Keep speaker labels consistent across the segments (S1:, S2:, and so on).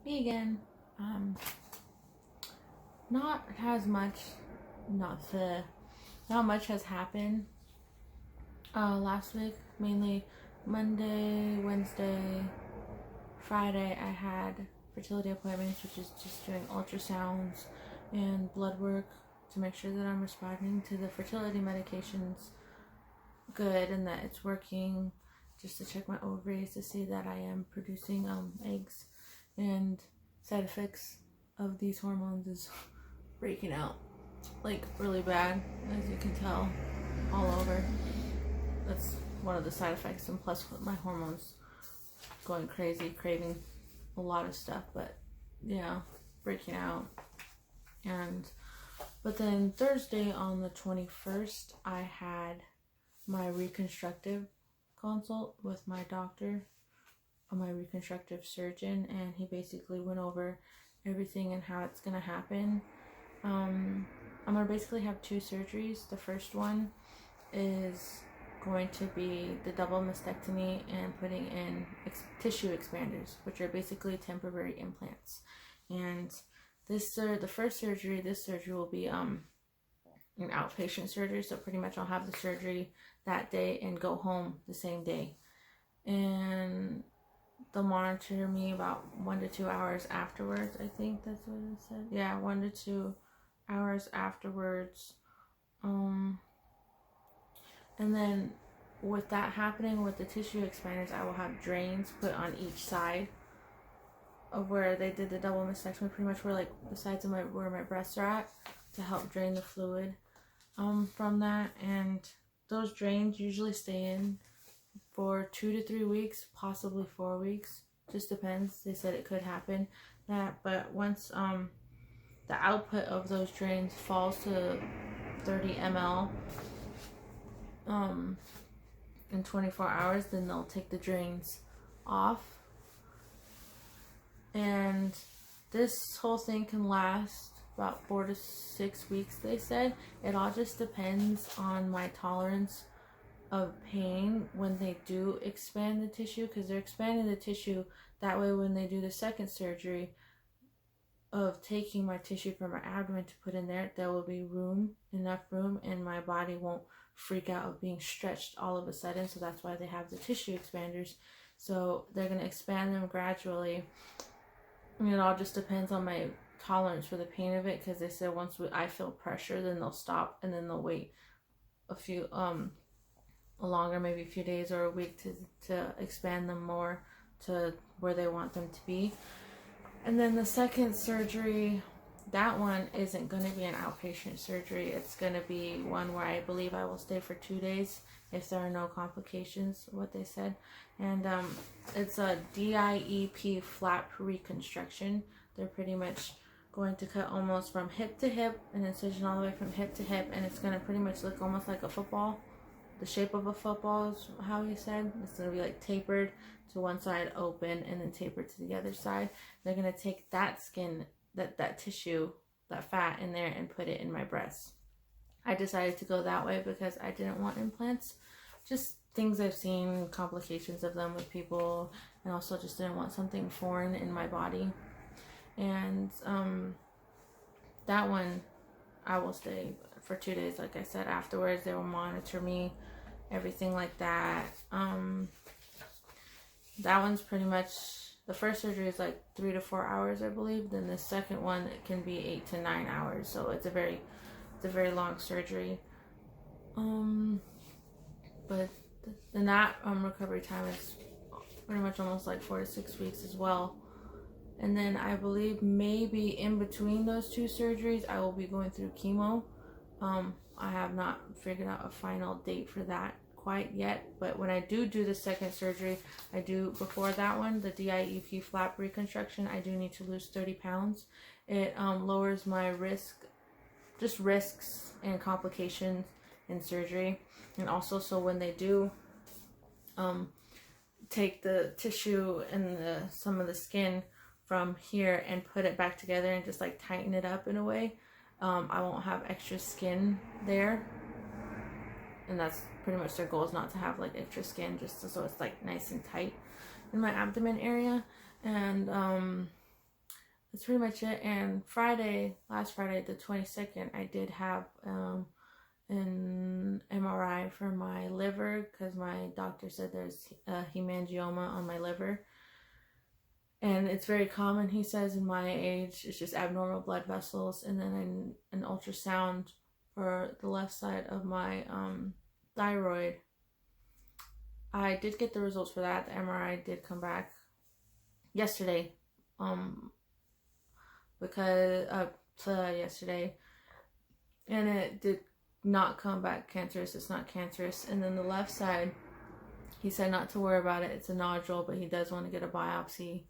S1: Me again. Not as much, not much has happened last week. Mainly Monday, Wednesday, Friday I had fertility appointments, which is just doing ultrasounds and blood work to make sure that I'm responding to the fertility medications good and that it's working, just to check my ovaries to see that I am producing eggs. And side effects of these hormones is breaking out like really bad, as you can tell, all over. That's one of the side effects, and plus my hormones going crazy, craving a lot of stuff, but yeah, breaking out. But then Thursday on the 21st I had my reconstructive consult with my doctor, my reconstructive surgeon, and he basically went over everything and how it's gonna happen. I'm gonna basically have two surgeries. The first one is going to be the double mastectomy and putting in tissue expanders, which are basically temporary implants. And the first surgery, this surgery will be an outpatient surgery, so pretty much I'll have the surgery that day and go home the same day. And they'll monitor me about 1 to 2 hours afterwards. I think that's what it said. Yeah, 1 to 2 hours afterwards. And then with that happening, with the tissue expanders, I will have drains put on each side of where they did the double mastectomy, pretty much where like the sides of where my breasts are at, to help drain the fluid from that. And those drains usually stay in for 2 to 3 weeks, possibly 4 weeks, just depends. They said it could happen that, but once the output of those drains falls to 30 ml in 24 hours, then they'll take the drains off. And this whole thing can last about 4 to 6 weeks, they said. It all just depends on my tolerance of pain when they do expand the tissue, because they're expanding the tissue that way when they do the second surgery of taking my tissue from my abdomen to put in there, there will be enough room, and my body won't freak out of being stretched all of a sudden. So that's why they have the tissue expanders. So they're going to expand them gradually, and it all just depends on my tolerance for the pain of it, because they said once I feel pressure, then they'll stop, and then they'll wait a few longer, maybe a few days or a week to expand them more to where they want them to be. And then the second surgery, that one isn't going to be an outpatient surgery. It's going to be one where I believe I will stay for 2 days if there are no complications, what they said. And it's a DIEP flap reconstruction. They're pretty much going to cut almost from hip to hip, an incision all the way from hip to hip, and it's going to pretty much look almost like a football. The shape of a football is how he said. It's going to be like tapered to one side, open, and then tapered to the other side. They're going to take that skin, that tissue, that fat in there, and put it in my breasts. I decided to go that way because I didn't want implants. Just things I've seen, complications of them with people, and also just didn't want something foreign in my body. And that one, I will stay for 2 days. Like I said, afterwards they will monitor me, everything like that. That one's pretty much, the first surgery is like 3 to 4 hours, I believe. Then the second one, it can be 8 to 9 hours. So it's a very long surgery. But then that recovery time is pretty much almost like 4 to 6 weeks as well. And then I believe maybe in between those two surgeries, I will be going through chemo. I have not figured out a final date for that quite yet, but when I do the second surgery, before that one, the DIEP flap reconstruction, I do need to lose 30 pounds. It lowers my risks and complications in surgery. And also, so when they do take the tissue and some of the skin from here and put it back together and just like tighten it up in a way, I won't have extra skin there. And that's pretty much their goal, is not to have like extra skin, just so it's like nice and tight in my abdomen area. And that's pretty much it. And last Friday, the 22nd, I did have an MRI for my liver because my doctor said there's a hemangioma on my liver. And it's very common, he says, in my age. It's just abnormal blood vessels. And then an ultrasound for the left side of my thyroid. I did get the results for that. The MRI did come back yesterday. Yesterday. And it did not come back cancerous. It's not cancerous. And then the left side, he said not to worry about it. It's a nodule, but he does want to get a biopsy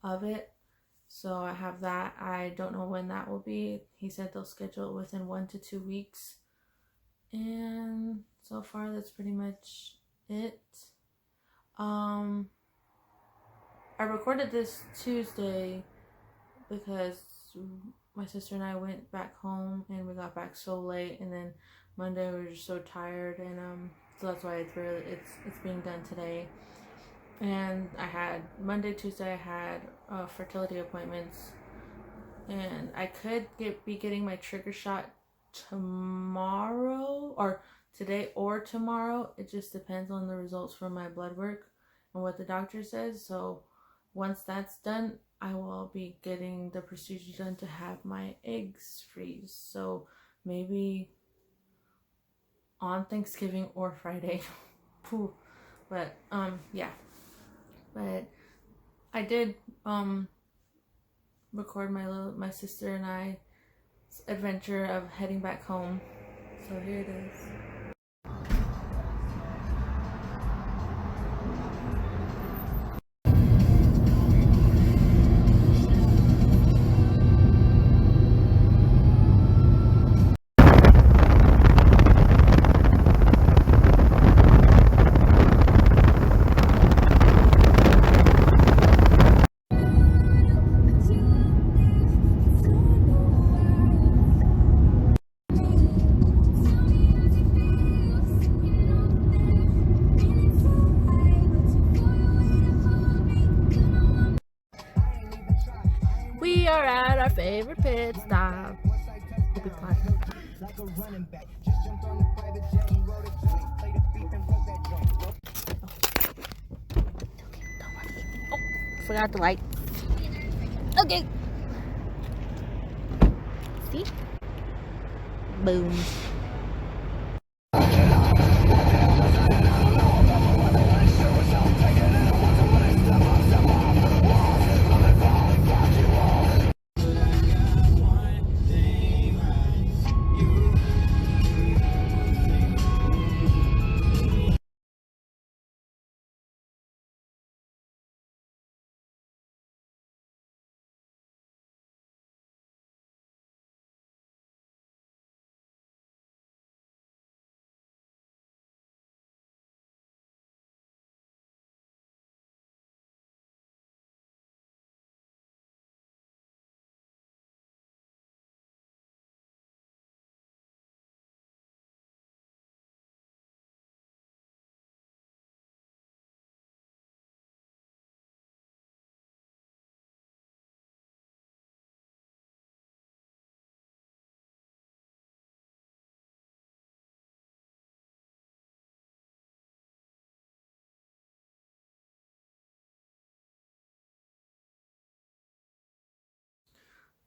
S1: of it. So I have that. I don't know when that will be. He said they'll schedule it within 1 to 2 weeks. And so far that's pretty much it. I recorded this Tuesday because my sister and I went back home and we got back so late, and then Monday we were just so tired, and so that's why it's being done today. And I had Tuesday I had fertility appointments, and I could be getting my trigger shot tomorrow, or today or tomorrow. It just depends on the results from my blood work and what the doctor says. So once that's done, I will be getting the procedure done to have my eggs freeze. So maybe on Thanksgiving or Friday. But yeah. But I did record my sister and I's adventure of heading back home. So here it is. We are at our favorite pit stop. Oh, forgot the light. Okay. See? Boom.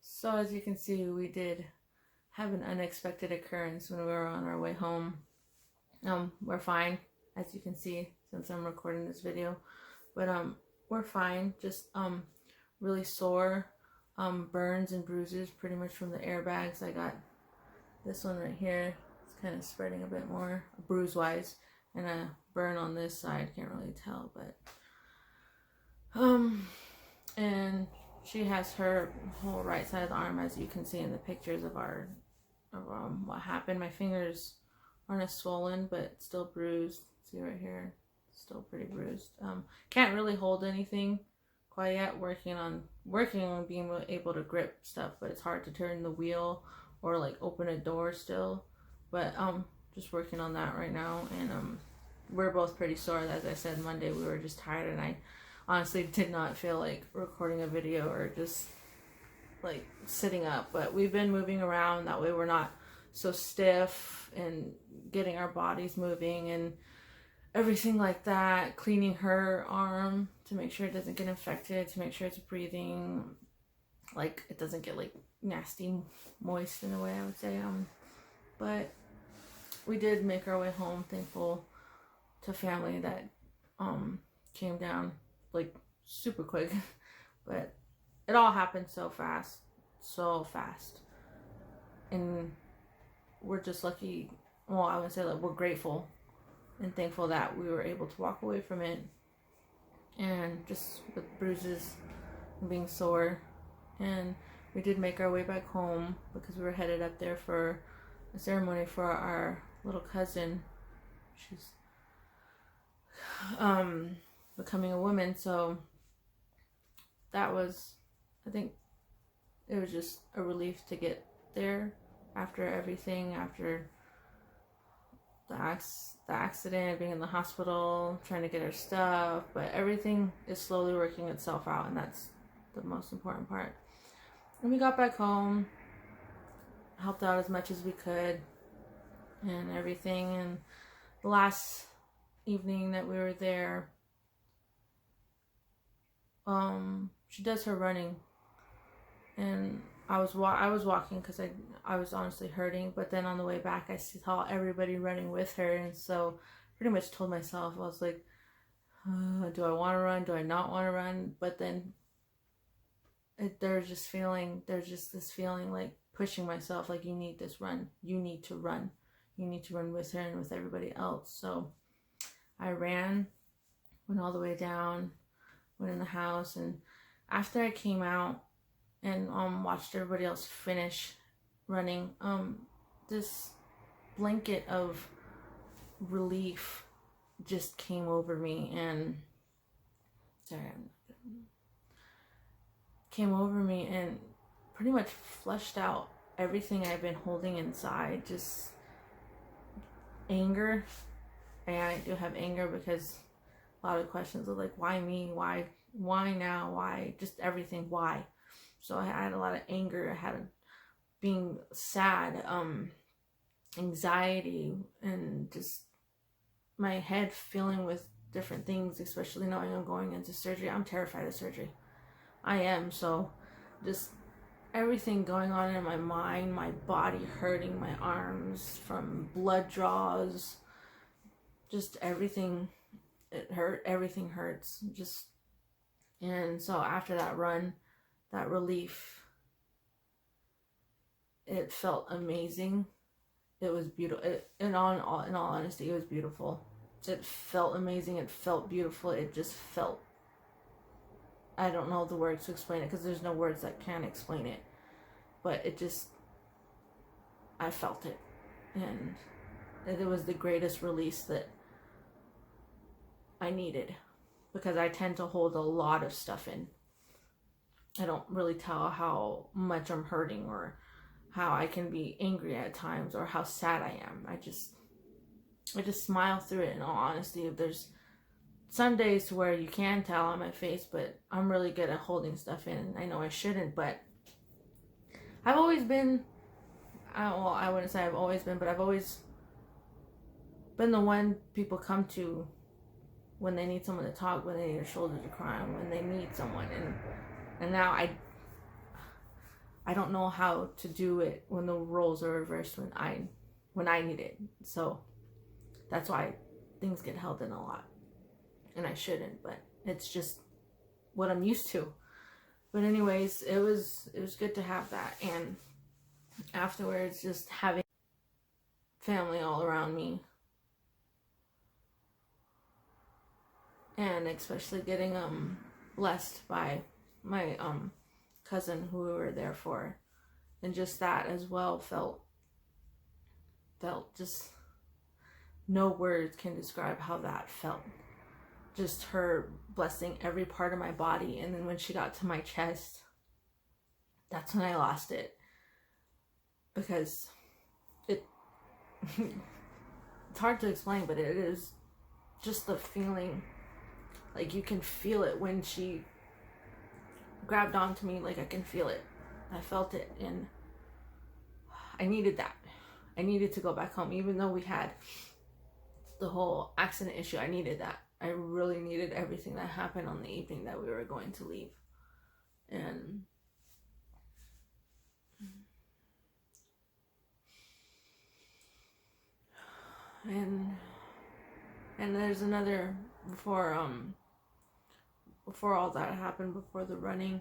S1: So as you can see, we did have an unexpected occurrence when we were on our way home. We're fine, as you can see, since I'm recording this video. But we're fine. Just really sore, burns and bruises pretty much from the airbags. I got this one right here. It's kind of spreading a bit more, bruise wise, and a burn on this side. Can't really tell, but and she has her whole right side of the arm, as you can see in the pictures of what happened. My fingers aren't as swollen, but still bruised. See right here, still pretty bruised. Can't really hold anything quite yet. Working on being able to grip stuff, but it's hard to turn the wheel or like open a door still. But just working on that right now. And we're both pretty sore. As I said, Monday we were just tired, and I honestly did not feel like recording a video or just like sitting up, but we've been moving around. That way we're not so stiff, and getting our bodies moving and everything like that. Cleaning her arm to make sure it doesn't get infected, to make sure it's breathing, like it doesn't get like nasty moist in a way, I would say. But we did make our way home, thankful to family that came down like super quick. But it all happened so fast, and we're just lucky. Well, I would say that we're grateful and thankful that we were able to walk away from it, and just with bruises and being sore. And we did make our way back home because we were headed up there for a ceremony for our little cousin. She's becoming a woman, so that was, I think it was just a relief to get there after everything, after the accident, being in the hospital, trying to get her stuff. But everything is slowly working itself out, and that's the most important part. And we got back home, helped out as much as we could and everything. And the last evening that we were there, she does her running, and I was walking because I was honestly hurting. But then on the way back, I saw everybody running with her, and so pretty much told myself, I was like, do I want to run? Do I not want to run? But then there's just this feeling like pushing myself, like, you need this run. You need to run. You need to run with her and with everybody else. So I ran, went all the way down, went in the house, and after I came out and watched everybody else finish running, this blanket of relief just came over me, and pretty much flushed out everything I've been holding inside. Just anger, and I do have anger because a lot of questions of like, why me, why now, why, just everything, why. So I had a lot of anger, I had being sad, anxiety, and just my head filling with different things, especially knowing I'm going into surgery. I'm terrified of surgery. I am. So just everything going on in my mind, my body hurting, my arms from blood draws, just everything. It hurt. Everything hurts. And so after that run, that relief, it felt amazing. It was beautiful. In all honesty, it was beautiful. It felt amazing. It felt beautiful. It just felt, I don't know the words to explain it, because there's no words that can explain it. But I felt it. And it was the greatest release that I needed, because I tend to hold a lot of stuff in. I don't really tell how much I'm hurting, or how I can be angry at times, or how sad I am. I just smile through it, in all honesty. There's some days where you can tell on my face, but I'm really good at holding stuff in. I know I shouldn't, but I've always been, I wouldn't say I've always been, but I've always been the one people come to when they need someone to talk, when they need a shoulder to cry on, when they need someone. And now I don't know how to do it when the roles are reversed, when I need it. So that's why things get held in a lot, and I shouldn't, but it's just what I'm used to. But anyways, it was good to have that. And afterwards, just having family all around me, and especially getting blessed by my cousin who we were there for, and just that as well felt just, no words can describe how that felt. Just her blessing every part of my body. And then when she got to my chest, that's when I lost it, because it's hard to explain, but it is just the feeling, like you can feel it when she grabbed onto me, like I can feel it. I felt it, and I needed that. I needed to go back home, even though we had the whole accident issue. I needed that. I really needed everything that happened on the evening that we were going to leave. And there's another, before all that happened, before the running,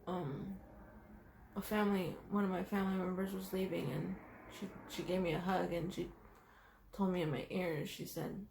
S1: one of my family members was leaving, and she gave me a hug, and she told me in my ear, she said,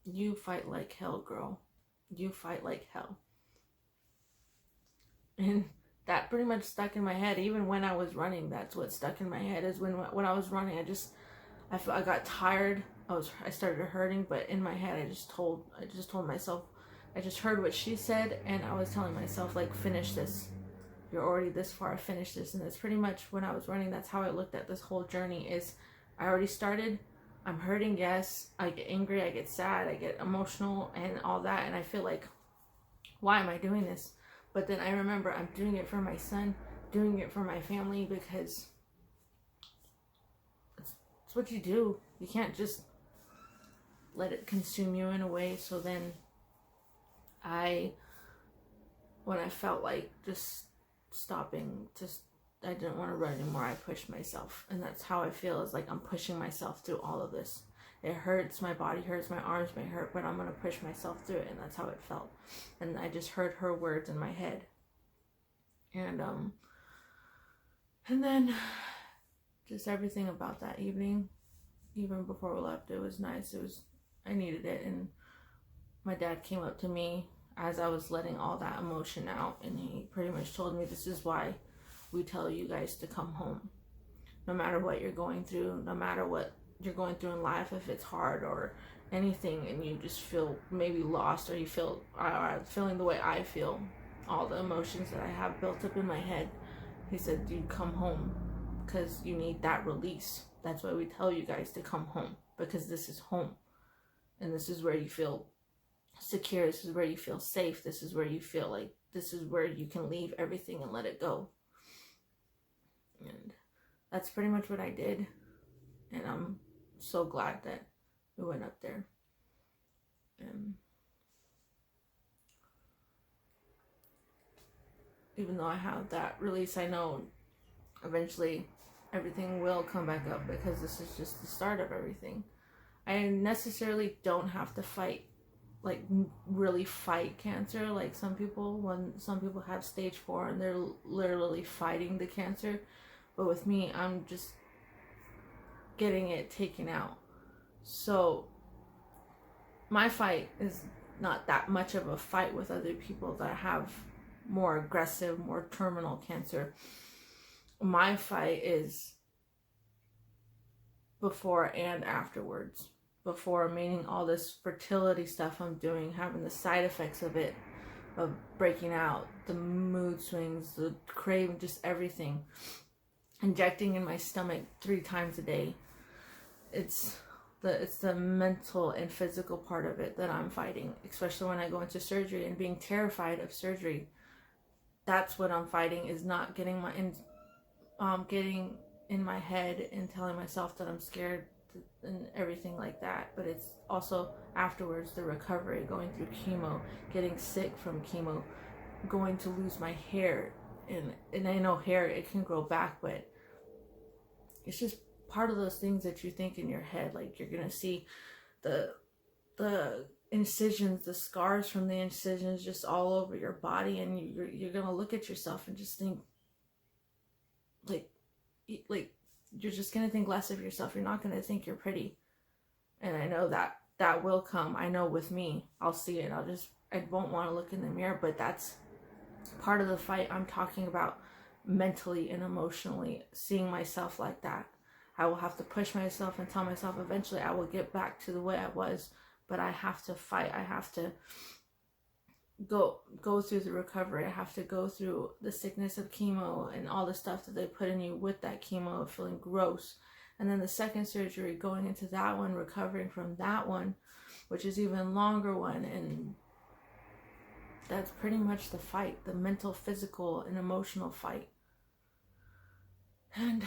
S1: "You fight like hell, girl. You fight like hell." And that pretty much stuck in my head. Even when I was running, that's what stuck in my head, is when I was running, I got tired. I started hurting, but in my head, I just told myself, I just heard what she said, and I was telling myself, like, finish this. You're already this far, finish this. And that's pretty much, when I was running, that's how I looked at this whole journey, is I already started. I'm hurting, yes. I get angry, I get sad, I get emotional, and all that. And I feel like, why am I doing this? But then I remember, I'm doing it for my son, doing it for my family, because it's what you do. You can't just let it consume you in a way. So then when I felt like just stopping, I didn't want to run anymore, I pushed myself. And that's how I feel, is like I'm pushing myself through all of this. It hurts, my body hurts, my arms may hurt, but I'm going to push myself through it. And that's how it felt. And I just heard her words in my head. And then just everything about that evening, even before we left, it was nice. I needed it. And my dad came up to me as I was letting all that emotion out, and he pretty much told me, this is why we tell you guys to come home. No matter what you're going through, no matter what you're going through in life, if it's hard or anything, and you just feel maybe lost, or you feel feeling the way I feel, all the emotions that I have built up in my head, he said, you come home, because you need that release. That's why we tell you guys to come home, because this is home, and this is where you feel secure, this is where you feel safe, this is where you feel like this is where you can leave everything and let it go. And that's pretty much what I did, and I'm so glad that we went up there. And even though I have that release, I know eventually everything will come back up, because this is just the start of everything. I necessarily don't have to fight, like really fight cancer, like some people, when some people have stage 4 and they're literally fighting the cancer. But with me, I'm just getting it taken out. So my fight is not that much of a fight with other people that have more aggressive, more terminal cancer. My fight is before and afterwards. Before, meaning all this fertility stuff I'm doing, having the side effects of it, of breaking out, the mood swings, the craving, just everything. Injecting in my stomach 3 times a day. It's the mental and physical part of it that I'm fighting, especially when I go into surgery and being terrified of surgery. That's what I'm fighting, is not getting in my head and telling myself that I'm scared and everything like that. But it's also afterwards, the recovery, going through chemo, getting sick from chemo, going to lose my hair, and I know hair, it can grow back, but it's just part of those things that you think in your head. Like, you're gonna see the incisions, the scars from the incisions just all over your body, and you're gonna look at yourself and just think like you're just gonna think less of yourself. You're not gonna think you're pretty. And I know that will come. I know with me, I'll see it. I won't want to look in the mirror, but that's part of the fight I'm talking about, mentally and emotionally, seeing myself like that. I will have to push myself and tell myself eventually I will get back to the way I was, but I have to fight. I have to go through the recovery. I have to go through the sickness of chemo and all the stuff that they put in you with that chemo, feeling gross. And then the second surgery, going into that one, recovering from that one, which is even longer one. And that's pretty much the fight, the mental, physical, and emotional fight. And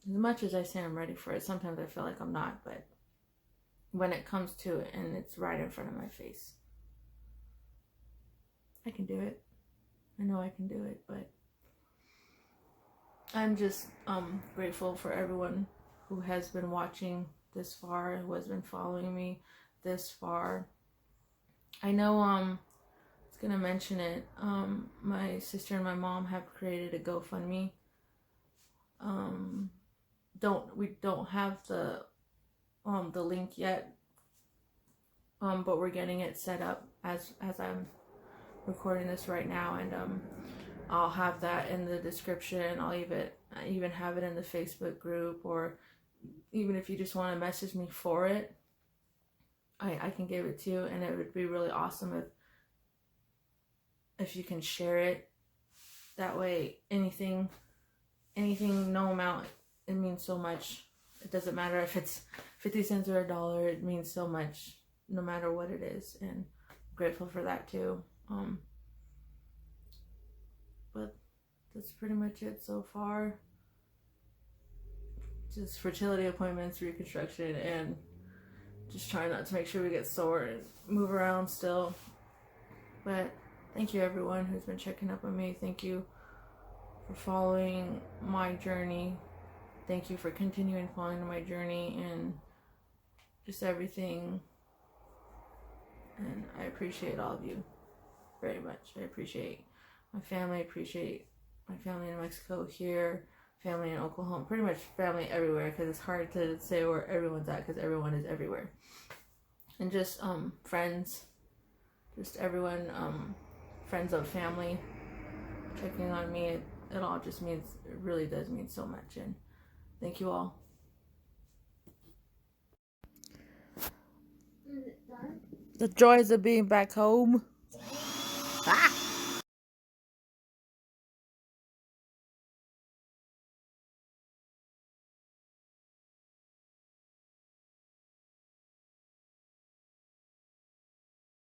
S1: as much as I say I'm ready for it, sometimes I feel like I'm not, but when it comes to it and it's right in front of my face, I can do it. I know I can do it, but I'm just grateful for everyone who has been watching this far, who has been following me this far. I know I was gonna mention it. My sister and my mom have created a GoFundMe. We don't have the link yet, but we're getting it set up as I'm recording this right now, and I'll have that in the description. I'll even have it in the Facebook group, or even if you just want to message me for it, I can give it to you. And it would be really awesome if you can share it. That way, anything, no amount, it means so much. It doesn't matter if it's 50 cents or $1, it means so much, no matter what it is. And I'm grateful for that too. But that's pretty much it so far. Just fertility appointments, reconstruction, and just trying not to make sure we get sore and move around still. But thank you everyone who's been checking up on me. Thank you for following my journey. Thank you for continuing following my journey and just everything. And I appreciate all of you very much. I appreciate my family, appreciate my family in Mexico, here, family in Oklahoma, pretty much family everywhere, because it's hard to say where everyone's at because everyone is everywhere. And just friends, just everyone, friends of family checking on me. It all just means, it really does mean so much. And thank you all. Is it done? The joys of being back home.